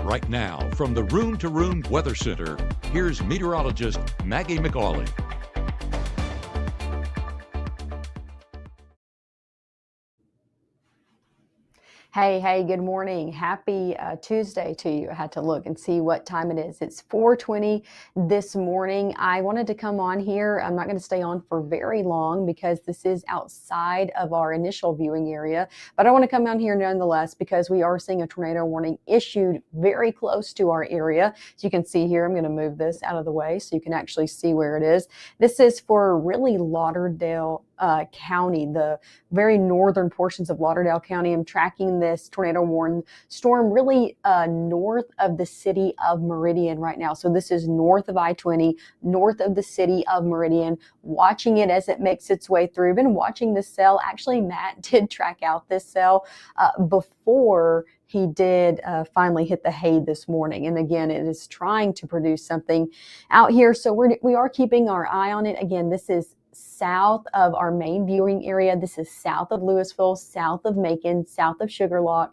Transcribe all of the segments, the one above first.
Right now, from the Room to Room Weather Center, here's meteorologist Maggie McAuley. Hey, good morning. Happy Tuesday to you. I had to look and see what time it is. It's 4:20 this morning. I wanted to come on here. I'm not going to stay on for very long because this is outside of our initial viewing area, but I want to come on here nonetheless because we are seeing a tornado warning issued very close to our area. As you can see here, I'm going to move this out of the way so you can actually see where it is. This is for really Lauderdale County, the very northern portions of Lauderdale County. I'm tracking this tornado warning storm really north of the city of Meridian right now. So this is north of I-20, north of the city of Meridian, watching it as it makes its way through. Been watching this cell. Actually, Matt did track out this cell before he did finally hit the hay this morning. And again, it is trying to produce something out here. So we are keeping our eye on it. Again, this is south of our main viewing area. This is south of Louisville, south of Macon, south of Sugarlock,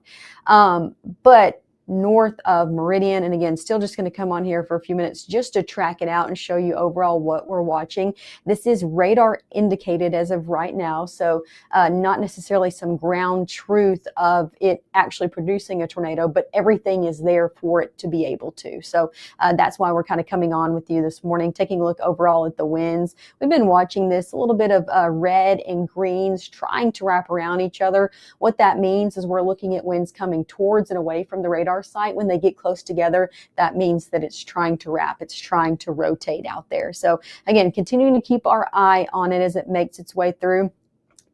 but north of Meridian. And again, still just going to come on here for a few minutes just to track it out and show you overall what we're watching. This is radar indicated as of right now, so not necessarily some ground truth of it actually producing a tornado, but everything is there for it to be able to. So that's why we're kind of coming on with you this morning, taking a look overall at the winds. We've been watching this, a little bit of red and greens trying to wrap around each other. What that means is we're looking at winds coming towards and away from the radar site. When they get close together, that means that it's trying to wrap, it's trying to rotate out there. So again, continuing to keep our eye on it as it makes its way through.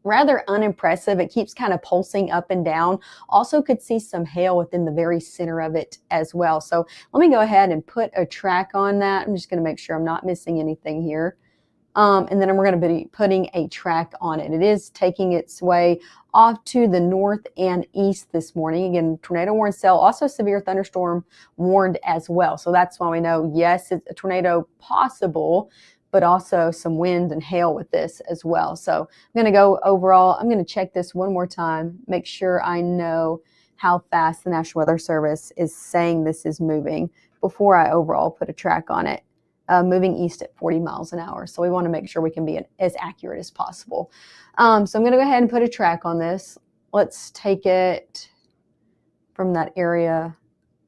Rather unimpressive. It keeps kind of pulsing up and down. Also could see some hail within the very center of it as well. So let me go ahead and put a track on that. I'm just going to make sure I'm not missing anything here. And then we're going to be putting a track on it. It is taking its way off to the north and east this morning. Again, tornado warning cell, also severe thunderstorm warned as well. So that's why we know, yes, it's a tornado possible, but also some wind and hail with this as well. So I'm going to go overall. I'm going to check this one more time, make sure I know how fast the National Weather Service is saying this is moving before I overall put a track on it. Moving east at 40 miles an hour. So we want to make sure we can be as accurate as possible. So I'm going to go ahead and put a track on this. Let's take it from that area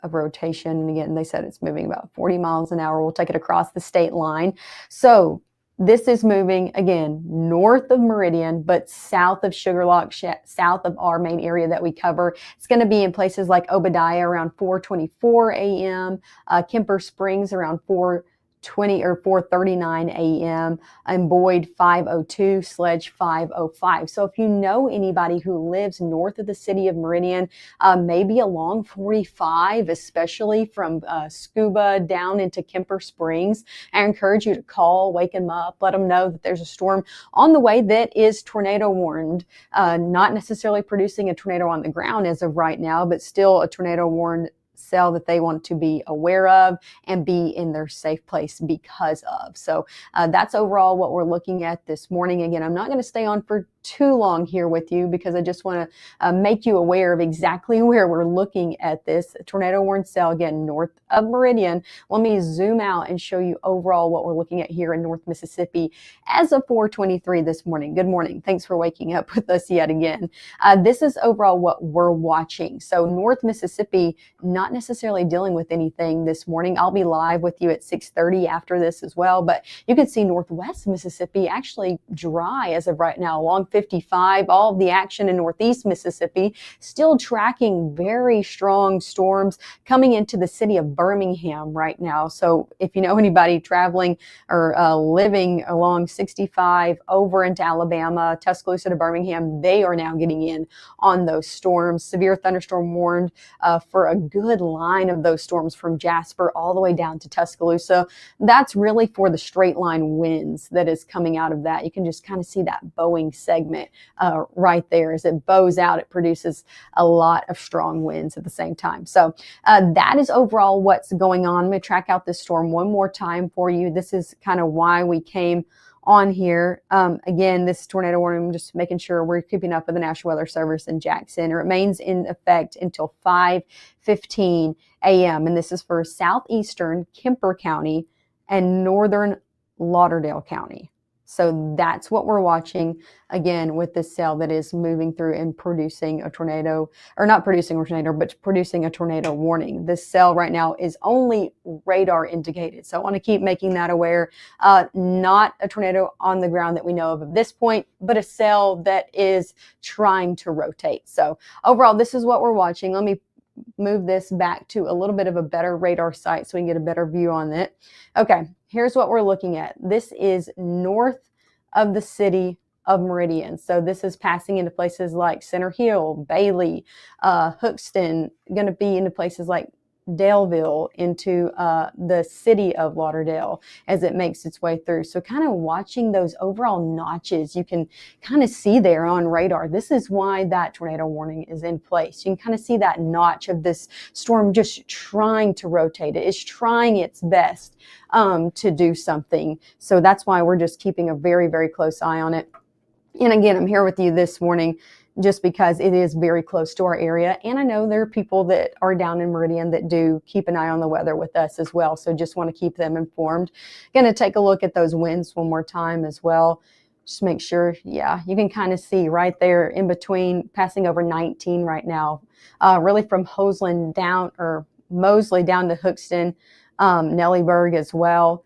of rotation. And again, they said it's moving about 40 miles an hour. We'll take it across the state line. So this is moving, again, north of Meridian, but south of Sugarlock, south of our main area that we cover. It's going to be in places like Obadiah around 4:24 a.m., Kemper Springs around 4:20 or 4:39 a.m. and Boyd 5:02, Sledge 5:05. So if you know anybody who lives north of the city of Meridian, maybe along 45, especially from Scuba down into Kemper Springs, I encourage you to call, wake them up, let them know that there's a storm on the way that is tornado warned, not necessarily producing a tornado on the ground as of right now, but still a tornado warned cell that they want to be aware of and be in their safe place because of. So that's overall what we're looking at this morning. Again, I'm not going to stay on for too long here with you because I just want to make you aware of exactly where we're looking at this tornado warning cell, again, north of Meridian. Let me zoom out and show you overall what we're looking at here in North Mississippi as of 4:23 this morning. Good morning. Thanks for waking up with us yet again. This is overall what we're watching. So North Mississippi, not necessarily dealing with anything this morning. I'll be live with you at 6:30 after this as well, but you can see Northwest Mississippi actually dry as of right now along 55. All of the action in Northeast Mississippi still tracking very strong storms coming into the city of Birmingham right now. So if you know anybody traveling or living along 65 over into Alabama, Tuscaloosa to Birmingham, they are now getting in on those storms. Severe thunderstorm warned for a good line of those storms from Jasper all the way down to Tuscaloosa. That's really for the straight line winds that is coming out of that. You can just kind of see that bowing segment right there. As it bows out, it produces a lot of strong winds at the same time. So that is overall what's going on. I'm going to track out this storm one more time for you. This is kind of why we came on here. Again, this tornado warning, I'm just making sure we're keeping up with the National Weather Service in Jackson. It remains in effect until 5:15 a.m. And this is for southeastern Kemper County and northern Lauderdale County. So that's what we're watching again with this cell that is moving through and producing a tornado, or not producing a tornado, but producing a tornado warning. This cell right now is only radar indicated. So I want to keep making that aware. Not a tornado on the ground that we know of at this point, but a cell that is trying to rotate. So overall, this is what we're watching. Let me move this back to a little bit of a better radar site so we can get a better view on it. Okay, here's what we're looking at. This is north of the city of Meridian. So this is passing into places like Center Hill, Bailey, Hookston, going to be into places like Daleville, into the city of Lauderdale as it makes its way through. So kind of watching those overall notches, you can kind of see there on radar. This is why that tornado warning is in place. You can kind of see that notch of this storm just trying to rotate. It is trying its best to do something. So that's why we're just keeping a very, very close eye on it. And again, I'm here with you this morning just because it is very close to our area. And I know there are people that are down in Meridian that do keep an eye on the weather with us as well. So just want to keep them informed. Going to take a look at those winds one more time as well. Just make sure, yeah, you can kind of see right there in between, passing over 19 right now, really from Hoseland down, or Mosley down to Hookston, Nellyburg as well.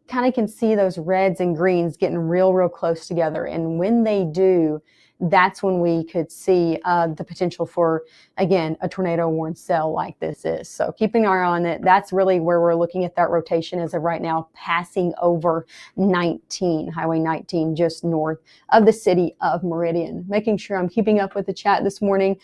Kind of can see those reds and greens getting real close together. And when they do, that's when we could see the potential for, again, a tornado warned cell like this is. So keeping our eye on it. That's really where we're looking at that rotation as of right now, passing over 19, Highway 19, just north of the city of Meridian. Making sure I'm keeping up with the chat this morning,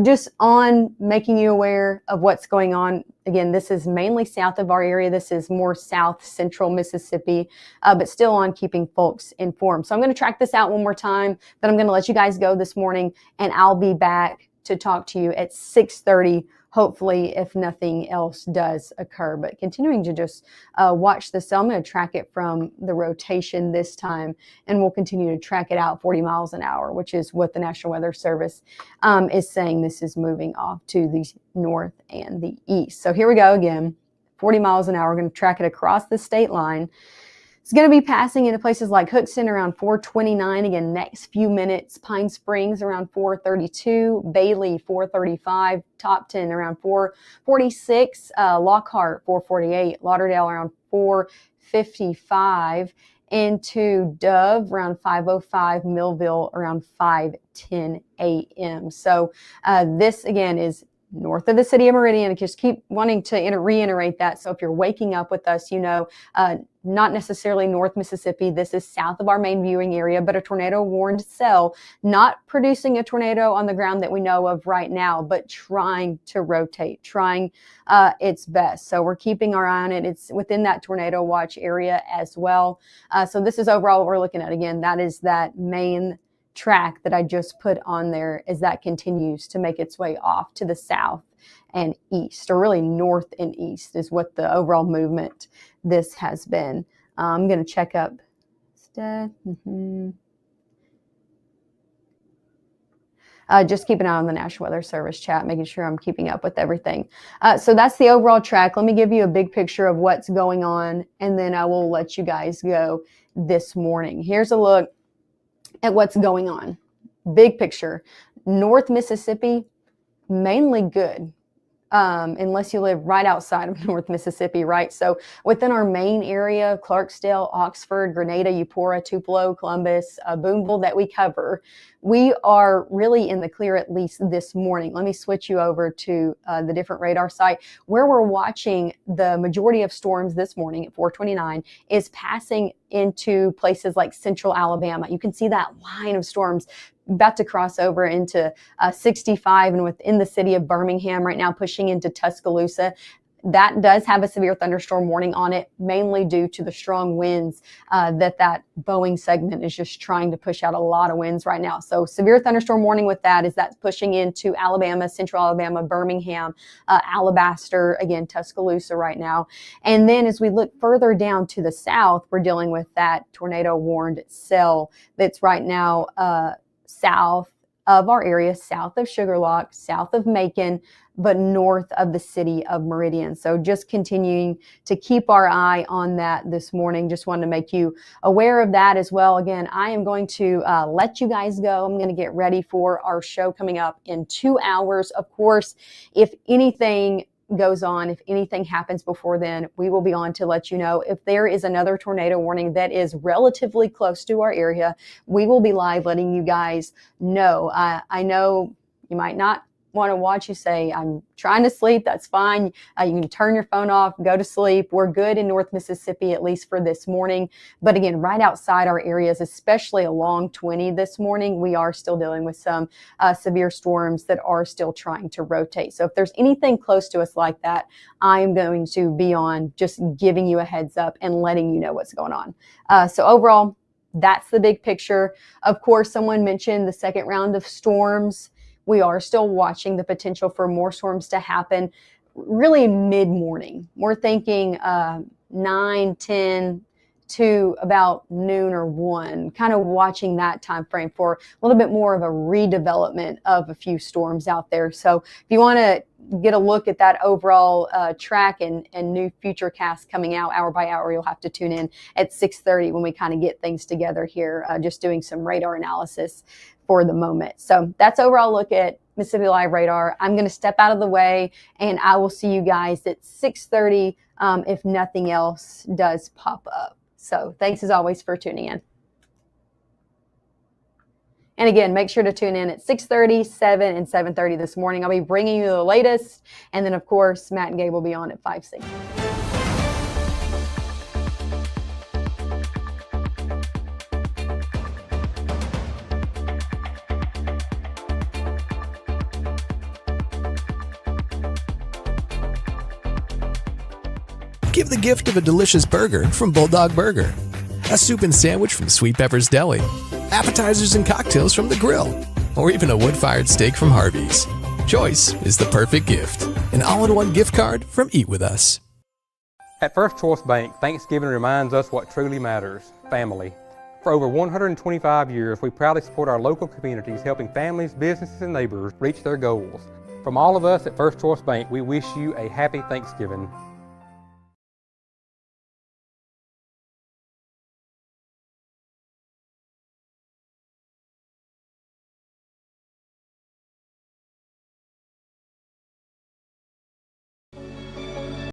just on making you aware of what's going on. Again, this is mainly south of our area. This is more south central Mississippi, but still on keeping folks informed. So I'm going to track this out one more time, then I'm going to let you guys go this morning, and I'll be back to talk to you at 6:30, hopefully, if nothing else does occur. But continuing to just watch the cell. I'm going to track it from the rotation this time, and we'll continue to track it out 40 miles an hour, which is what the National Weather Service is saying. This is moving off to the north and the east. So here we go again, 40 miles an hour. We're going to track it across the state line. It's going to be passing into places like Hookston around 4:29, again, next few minutes. Pine Springs around 4:32, Bailey 4:35, Topton around 4:46, Lockhart 4:48, Lauderdale around 4:55, into Dove around 5:05, Millville around 5:10 a.m. So this, again, is north of the city of Meridian. I just keep wanting to reiterate that. So if you're waking up with us, you know, not necessarily North Mississippi. This is south of our main viewing area, but a tornado warned cell, not producing a tornado on the ground that we know of right now, but trying to rotate, trying its best. So we're keeping our eye on it. It's within that tornado watch area as well. So this is overall what we're looking at. Again, that is that main track that I just put on there as that continues to make its way off to the south and east, or really north and east is what the overall movement this has been. I'm going to check up. Just keep an eye on the National Weather Service chat, making sure I'm keeping up with everything. So that's the overall track. Let me give you a big picture of what's going on, and then I will let you guys go this morning. Here's a look at what's going on. Big picture. North Mississippi, mainly good. Unless you live right outside of North Mississippi, right? So within our main area, Clarksdale, Oxford, Grenada, Eupora, Tupelo, Columbus, Boonville that we cover, we are really in the clear, at least this morning. Let me switch you over to the different radar site where we're watching the majority of storms this morning at 4:29 is passing into places like central Alabama. You can see that line of storms about to cross over into 65 and within the city of Birmingham right now, pushing into Tuscaloosa. That does have a severe thunderstorm warning on it, mainly due to the strong winds that Boeing segment is just trying to push out a lot of winds right now. So severe thunderstorm warning with that is that's pushing into Alabama, central Alabama, Birmingham, Alabaster, again, Tuscaloosa right now. And then as we look further down to the south, we're dealing with that tornado warned cell that's right now south of our area, south of Sugarlock, south of Macon, but north of the city of Meridian. So just continuing to keep our eye on that this morning. Just wanted to make you aware of that as well. Again, I am going to let you guys go. I'm going to get ready for our show coming up in 2 hours. Of course, if anything goes on, if anything happens before then, we will be on to let you know. If there is another tornado warning that is relatively close to our area, we will be live letting you guys know. I know you might not want to watch. You say, I'm trying to sleep. That's fine. You can turn your phone off, go to sleep. We're good in North Mississippi, at least for this morning. But again, right outside our areas, especially along 20 this morning, we are still dealing with some severe storms that are still trying to rotate. So if there's anything close to us like that, I'm going to be on just giving you a heads up and letting you know what's going on. So overall, that's the big picture. Of course, someone mentioned the second round of storms. We are still watching the potential for more storms to happen really mid-morning. We're thinking 9, 10 to about noon or 1, kind of watching that time frame for a little bit more of a redevelopment of a few storms out there. So if you want to get a look at that overall track and new future casts coming out hour by hour, you'll have to tune in at 6:30 when we kind of get things together here, just doing some radar analysis for the moment. So that's overall look at Mississippi Live Radar. I'm going to step out of the way and I will see you guys at 6:30 if nothing else does pop up. So thanks as always for tuning in. And again, make sure to tune in at 6:30, 7, and 7:30 this morning. I'll be bringing you the latest. And then, of course, Matt and Gabe will be on at 5, 6. Give the gift of a delicious burger from Bulldog Burger, a soup and sandwich from Sweet Pepper's Deli, appetizers and cocktails from The Grill, or even a wood-fired steak from Harvey's. Choice is the perfect gift. An all-in-one gift card from Eat With Us. At First Choice Bank, Thanksgiving reminds us what truly matters: family. For over 125 years, we proudly support our local communities, helping families, businesses, and neighbors reach their goals. From all of us at First Choice Bank, we wish you a happy Thanksgiving.